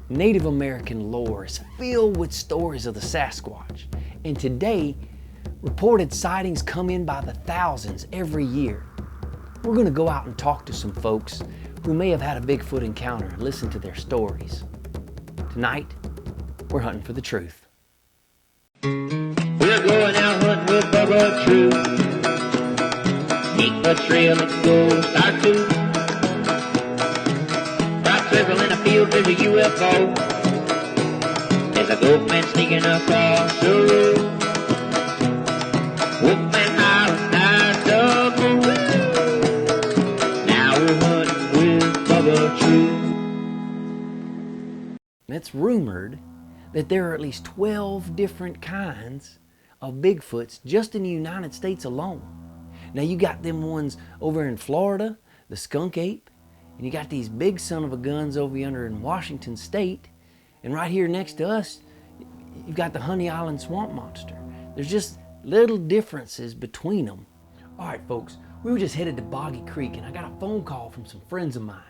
Native American lore is filled with stories of the Sasquatch, and today, reported sightings come in by the thousands every year. We're going to go out and talk to some folks who may have had a Bigfoot encounter and listen to their stories. Tonight, we're hunting for the truth. We're going out hunting with Bubba True. Keep a trail, let's go start to. Start circling the field, there's a UFO. There's a ghost man sneaking across the road. Wolfman howling out the moon. Now we're hunting with Bubba True. It's rumored that there are at least 12 different kinds of Bigfoots just in the United States alone. Now you got them ones over in Florida, the skunk ape, and you got these big son of a guns over yonder in Washington State, and right here next to us, you've got the Honey Island swamp monster. There's just little differences between them. All right, folks, we were just headed to Boggy Creek, and I got a phone call from some friends of mine.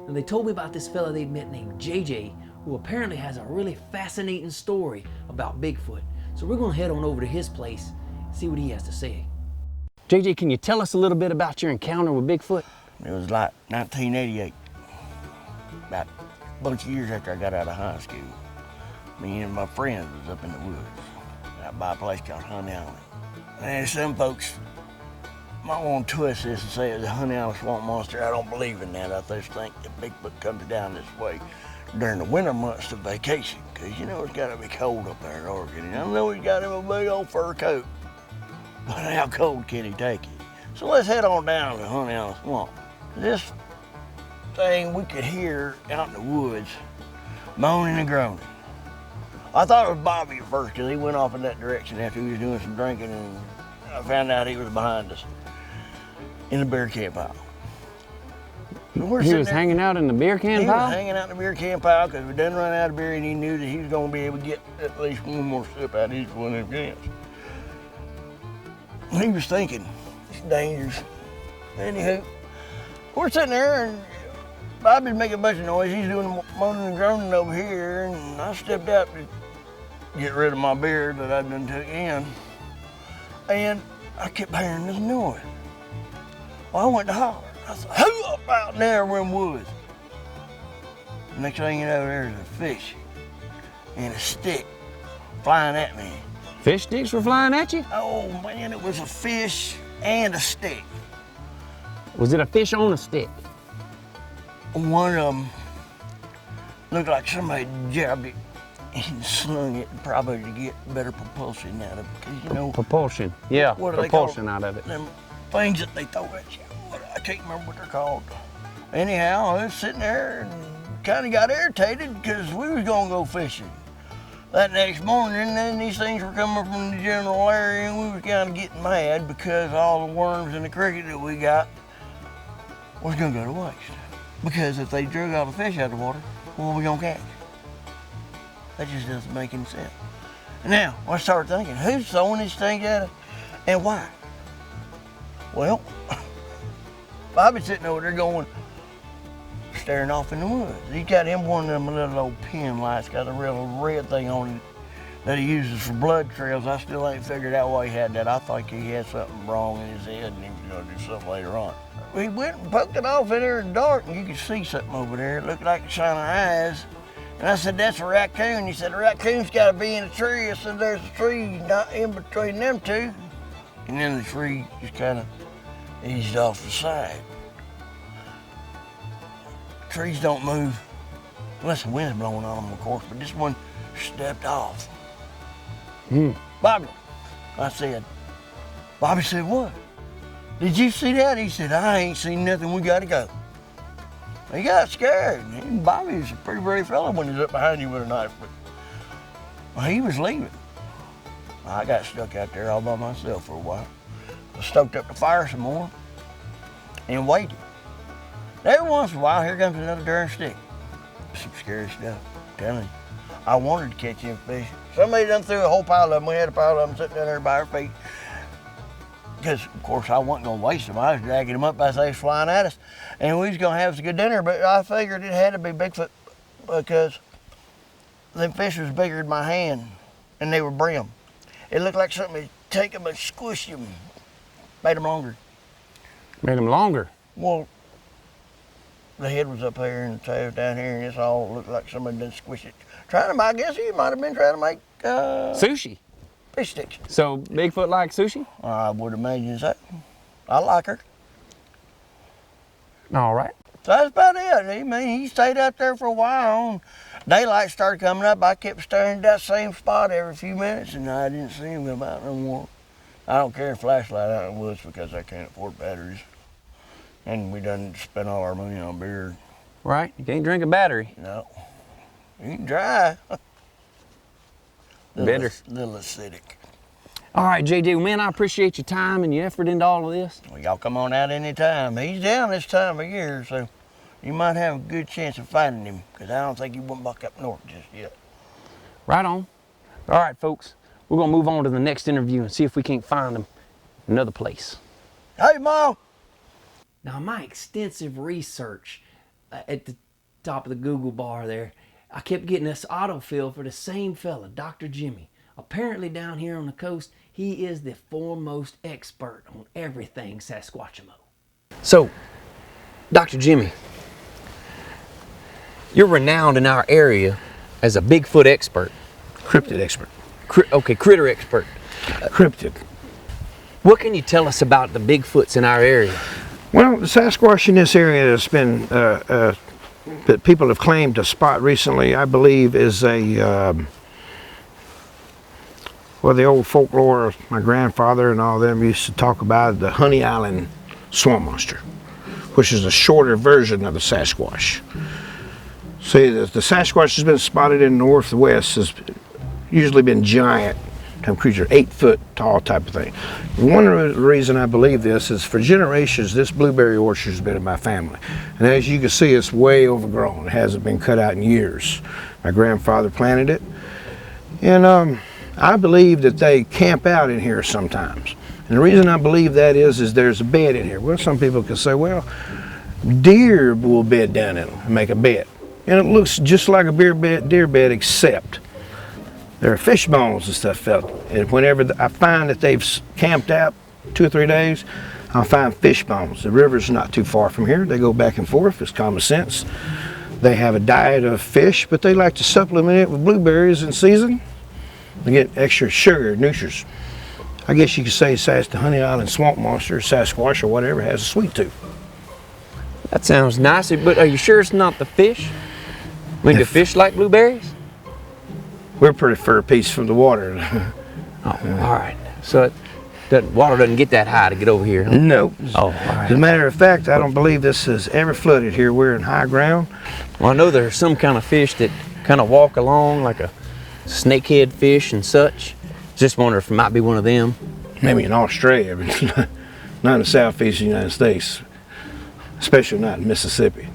And they told me about this fella they'd met named JJ, who apparently has a really fascinating story about Bigfoot. So we're gonna head on over to his place and see what he has to say. JJ, can you tell us a little bit about your encounter with Bigfoot? It was like 1988, about a bunch of years after I got out of high school. Me and my friends was up in the woods, out by a place called Honey Island. And some folks might want to twist this and say it's a Honey Island swamp monster. I don't believe in that. I just think that Bigfoot comes down this way during the winter months of vacation, because you know it's got to be cold up there in Oregon. And I know he's got him a big old fur coat, but how cold can he take it? So let's head on down to the Honey Island swamp. This thing we could hear out in the woods, moaning and groaning. I thought it was Bobby at first, because he went off in that direction after he was doing some drinking, and I found out he was behind us in the beer can pile. So he was hanging out in the beer can pile? He was hanging out in the beer can pile because we done run out of beer, and he knew that he was going to be able to get at least one more sip out of each one of them cans. He was thinking, it's dangerous. Anywho, we're sitting there, and Bobby's making a bunch of noise. He's doing moaning and groaning over here, and I stepped out to get rid of my beer that I'd done took in, and I kept hearing this noise. Well, I went to holler. I said, who up out there in them woods? Next thing you know, there's a fish and a stick flying at me. Fish sticks were flying at you? Oh man, it was a fish and a stick. Was it a fish on a stick? One of them looked like somebody jabbed it and slung it, probably to get better propulsion out of it. Because you know, propulsion, yeah, what propulsion out of it. Them things that they throw at you. I can't remember what they're called. Anyhow, I was sitting there and kind of got irritated because we was gonna go fishing. That next morning, then these things were coming from the general area, and we was kind of getting mad because all the worms and the cricket that we got was gonna go to waste. Because if they drug all the fish out of the water, what are we gonna catch? That just doesn't make any sense. And now, I started thinking, who's throwing these things at us and why? Well, Bobby's sitting over there going, staring off in the woods. He's got him one of them little old pen lights, got a real red thing on it that he uses for blood trails. I still ain't figured out why he had that. I think he had something wrong in his head and he was gonna do something later on. We went and poked it off in there in the dark, and you could see something over there. It looked like a shine of eyes. And I said, that's a raccoon. He said, the raccoon's gotta be in a tree. I said, there's a tree not in between them two. And then the tree just kind of eased off the side. Trees don't move unless the wind's blowing on them, of course, but this one stepped off. Bobby, I said. Bobby said, what? Did you see that? He said, I ain't seen nothing, we gotta go. He got scared. Bobby's a pretty brave fellow when he's up behind you with a knife, but well, he was leaving. I got stuck out there all by myself for a while. I stoked up the fire some more and waited. Every once in a while, here comes another darn stick. Some scary stuff, I'm telling you. I wanted to catch them fish. Somebody done threw a whole pile of them. We had a pile of them sitting down there by our feet. Because, of course, I wasn't going to waste them. I was dragging them up as they was flying at us. And we was going to have us a good dinner, but I figured it had to be Bigfoot because them fish was bigger than my hand, and they were brim. It looked like something had taken them and squished them, made them longer. Made them longer. Well, the head was up here and the tail was down here, and it's all looked like somebody done squished it. I guess he might have been trying to make Sushi. fish sticks. So Bigfoot likes sushi? I would imagine so. I like her. All right. So that's about it. I mean, he stayed out there for a while. Daylight started coming up. I kept staring at that same spot every few minutes, and I didn't see him come out no more. I don't carry a flashlight out in the woods because I can't afford batteries. And we done spent all our money on beer. Right. You can't drink a battery. No. You can try. Better. Little acidic. All right, JJ, man, I appreciate your time and your effort into all of this. Well, y'all come on out anytime. He's down this time of year, so you might have a good chance of finding him, because I don't think he went back up north just yet. Right on. All right, folks, we're going to move on to the next interview and see if we can't find him another place. Hey, Mom! Now, my extensive research at the top of the Google bar there, I kept getting this autofill for the same fella, Dr. Jimmy. Apparently down here on the coast, he is the foremost expert on everything Sasquatchamo. So, Dr. Jimmy, you're renowned in our area as a Bigfoot expert. Cryptid expert. Critter expert. Cryptid. What can you tell us about the Bigfoots in our area? Well, the Sasquatch in this area has been, that people have claimed to spot recently, I believe, is a, well, the old folklore, my grandfather and all them used to talk about the Honey Island swamp monster, which is a shorter version of the Sasquatch. See, the Sasquatch has been spotted in the northwest, has usually been giant type creature, 8 foot tall type of thing. One of the reason I believe this is for generations this blueberry orchard has been in my family. And as you can see, it's way overgrown. It hasn't been cut out in years. My grandfather planted it. And I believe that they camp out in here sometimes. And the reason I believe that is there's a bed in here. Well, some people can say, well, deer will bed down in them and make a bed. And it looks just like a deer bed, except there are fish bones and stuff felt. And whenever I find that they've camped out 2 or 3 days, I'll find fish bones. The river's not too far from here. They go back and forth. It's common sense. They have a diet of fish, but they like to supplement it with blueberries in season. They get extra sugar, nutrients. I guess you could say the Honey Island swamp monster, Sasquatch or whatever, has a sweet tooth. That sounds nice, but are you sure it's not the fish? I mean, do fish like blueberries? We're pretty far a piece from the water. Oh, all right. So water doesn't get that high to get over here, huh? No. Oh, all right. As a matter of fact, I don't believe this has ever flooded here. We're in high ground. Well, I know there's some kind of fish that kind of walk along like a snakehead fish and such. Just wonder if it might be one of them. Maybe in Australia, but not in the southeast United States, especially not in Mississippi.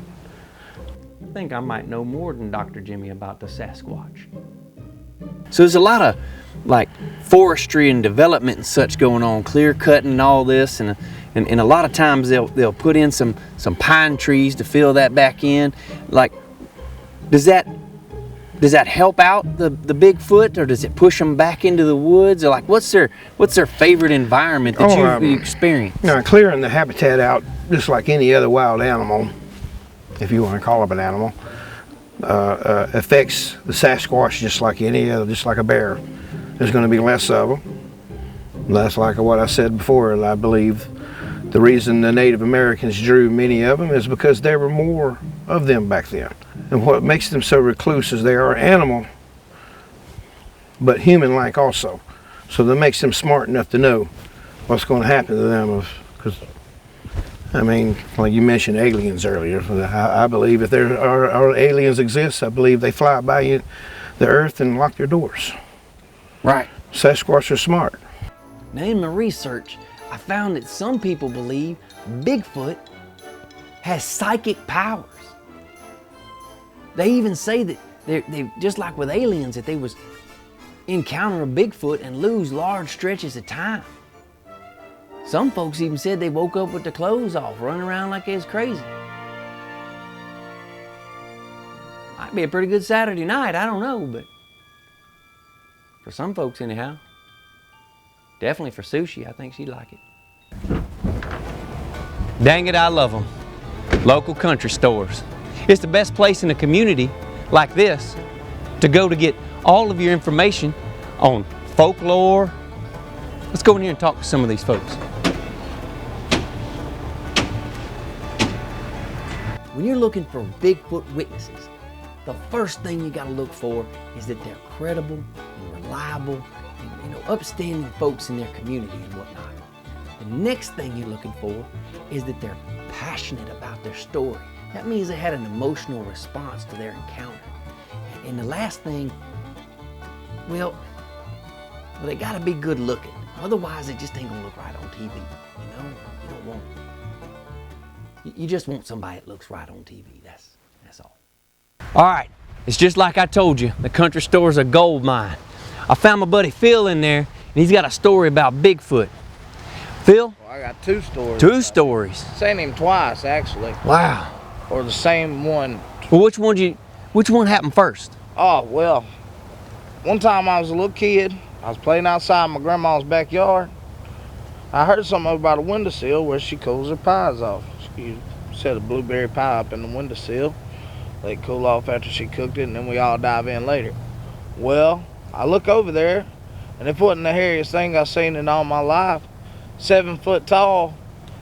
I think I might know more than Dr. Jimmy about the Sasquatch. So there's a lot of like forestry and development and such going on, clear cutting and all this, and a lot of times they'll put in some pine trees to fill that back in. Like, does that help out the Bigfoot, or does it push them back into the woods? Or like, what's their favorite environment that you've experienced? Now, clearing the habitat out, just like any other wild animal, if you want to call it an animal, affects the Sasquatch just like any other, just like a bear. There's going to be less of them. That's like what I said before. I believe the reason the Native Americans drew many of them is because there were more of them back then. And what makes them so recluse is they are animal, but human-like also. So that makes them smart enough to know what's going to happen to them. Because, I mean, like you mentioned aliens earlier. I believe if there are aliens exist, I believe they fly by the earth and lock their doors. Right. Sasquatch are smart. Now, in my research, I found that some people believe Bigfoot has psychic powers. They even say that they just like with aliens, that they was encounter a Bigfoot and lose large stretches of time. Some folks even said they woke up with their clothes off, running around like they was crazy. Might be a pretty good Saturday night, I don't know, but For some folks, anyhow. Definitely for Sushi, I think she'd like it. Dang it, I love them. Local country stores. It's the best place in a community like this to go to get all of your information on folklore. Let's go in here and talk to some of these folks. When you're looking for Bigfoot witnesses, the first thing you got to look for is that they're credible and reliable and upstanding folks in their community and whatnot. The next thing you're looking for is that they're passionate about their story. That means they had an emotional response to their encounter. And the last thing, well, they got to be good looking. Otherwise, it just ain't gonna look right on TV. You don't want. You just want somebody that looks right on TV. That's all. All right, it's just like I told you, the country store's a gold mine. I found my buddy Phil in there, and he's got a story about Bigfoot. Phil? Well, I got 2 stories. 2 stories. Seen him twice, actually. Wow. Or the same one. Well, which one happened first? Oh, well, one time I was a little kid. I was playing outside my grandma's backyard. I heard something over by the windowsill where she cools her pies off. She set a blueberry pie up in the windowsill. They cool off after she cooked it, and then we all dive in later. Well, I look over there, and it wasn't the hairiest thing I've seen in all my life. 7 foot tall.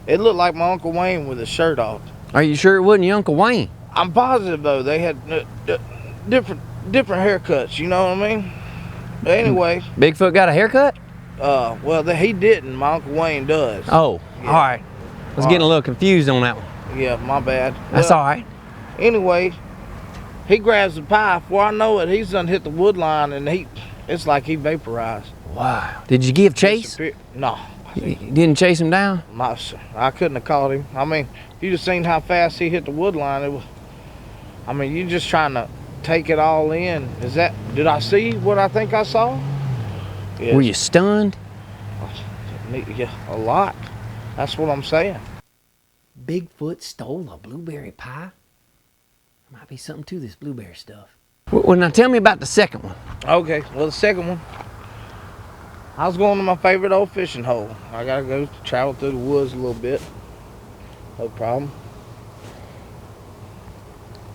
It looked like my Uncle Wayne with his shirt off. Are you sure it wasn't your Uncle Wayne? I'm positive though, they had different haircuts, you know what I mean? But anyway. Bigfoot got a haircut? Well, he didn't. My Uncle Wayne does. Oh, yeah. All right. I was getting a little confused on that one. Yeah, my bad. That's all right. Anyway, he grabs the pie. Before I know it, he's done hit the wood line, and it's like he vaporized. Wow. Did you give chase? No. You didn't chase him down? I couldn't have caught him. I mean, you just seen how fast he hit the wood line. It was. I mean, you just trying to take it all in. Did I see what I think I saw? Yes. Were you stunned? Yeah, a lot. That's what I'm saying. Bigfoot stole a blueberry pie? There might be something to this blueberry stuff. Well, now tell me about the second one. Okay, well, the second one, I was going to my favorite old fishing hole. I gotta go travel through the woods a little bit. No problem.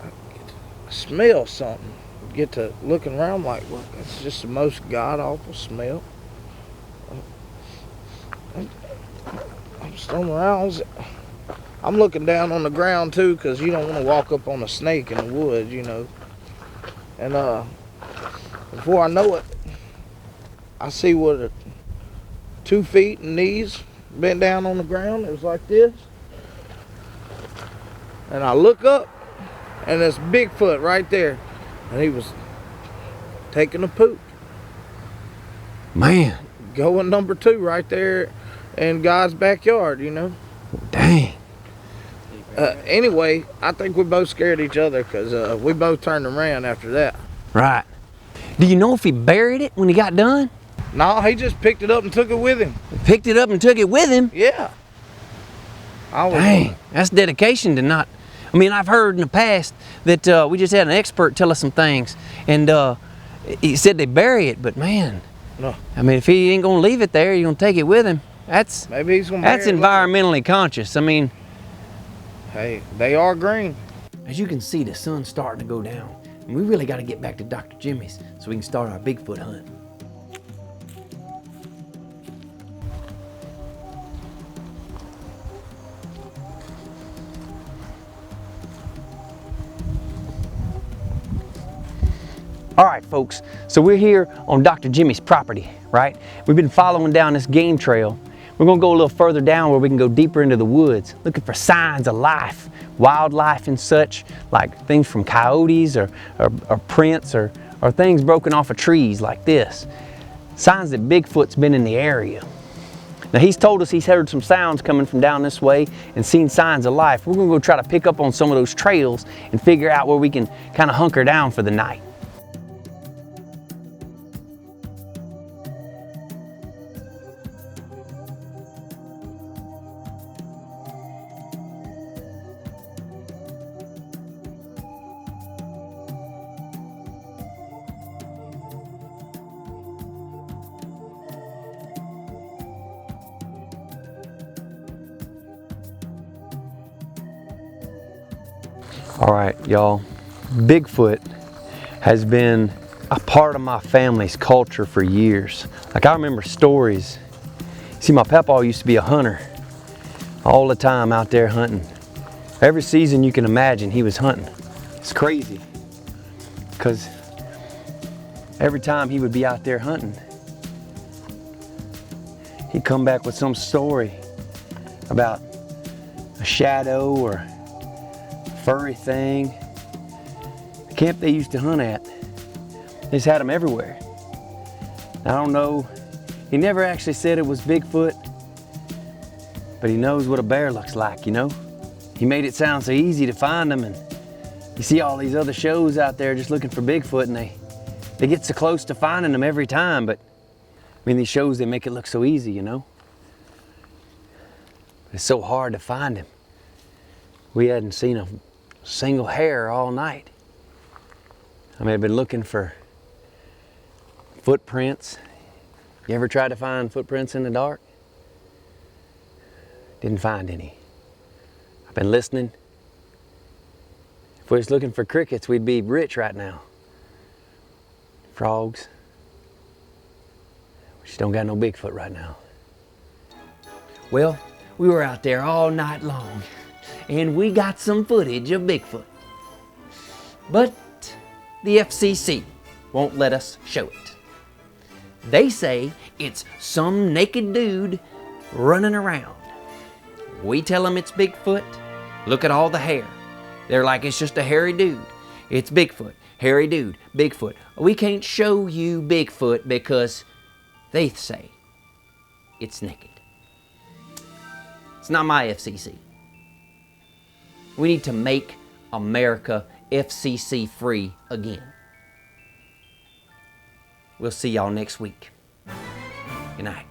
I smell something. Get to looking around like, well, that's just the most god-awful smell. I'm standing around. I'm looking down on the ground too, because you don't want to walk up on a snake in the woods, you know. And before I know it, I see what 2 feet and knees bent down on the ground. It was like this. And I look up, and there's Bigfoot right there. And he was taking a poop. Man. Going number 2 right there in God's backyard, you know. Dang. Anyway, I think we both scared each other because we both turned around after that. Right. Do you know if he buried it when he got done? No, he just picked it up and took it with him. Picked it up and took it with him? Yeah. Dang, that's dedication to not... I mean, I've heard in the past that we just had an expert tell us some things, and he said they bury it, but man, no. I mean, if he ain't gonna leave it there, he's gonna take it with him. Maybe he's gonna. That's environmentally conscious. I mean, hey, they are green. As you can see, the sun's starting to go down, and we really got to get back to Dr. Jimmy's so we can start our Bigfoot hunt. all right, folks, so we're here on Dr. Jimmy's property, right? We've been following down this game trail. We're gonna go a little further down where we can go deeper into the woods, looking for signs of life, wildlife and such, like things from coyotes or prints or things broken off of trees like this. Signs that Bigfoot's been in the area. Now he's told us he's heard some sounds coming from down this way and seen signs of life. We're gonna go try to pick up on some of those trails and figure out where we can kind of hunker down for the night. All right, y'all. Bigfoot has been a part of my family's culture for years. Like, I remember stories. See, my papa used to be a hunter all the time out there hunting. Every season you can imagine, he was hunting. It's crazy, because every time he would be out there hunting, he'd come back with some story about a shadow or a furry thing. The camp they used to hunt at, they just had them everywhere. I don't know, he never actually said it was Bigfoot, but he knows what a bear looks like, you know? He made it sound so easy to find them, and you see all these other shows out there just looking for Bigfoot, and they get so close to finding them every time, but I mean, these shows, they make it look so easy, you know? It's so hard to find him. We hadn't seen a single hair all night. I mean, I've been looking for footprints. You ever tried to find footprints in the dark? Didn't find any. I've been listening. If we was looking for crickets, we'd be rich right now. Frogs. We just don't got no Bigfoot right now. Well, we were out there all night long, and we got some footage of Bigfoot. But the FCC won't let us show it. They say it's some naked dude running around. We tell them it's Bigfoot. Look at all the hair. They're like, it's just a hairy dude. It's Bigfoot, hairy dude, Bigfoot. We can't show you Bigfoot because they say it's naked. It's not my FCC. We need to make America FCC free again. We'll see y'all next week. Good night.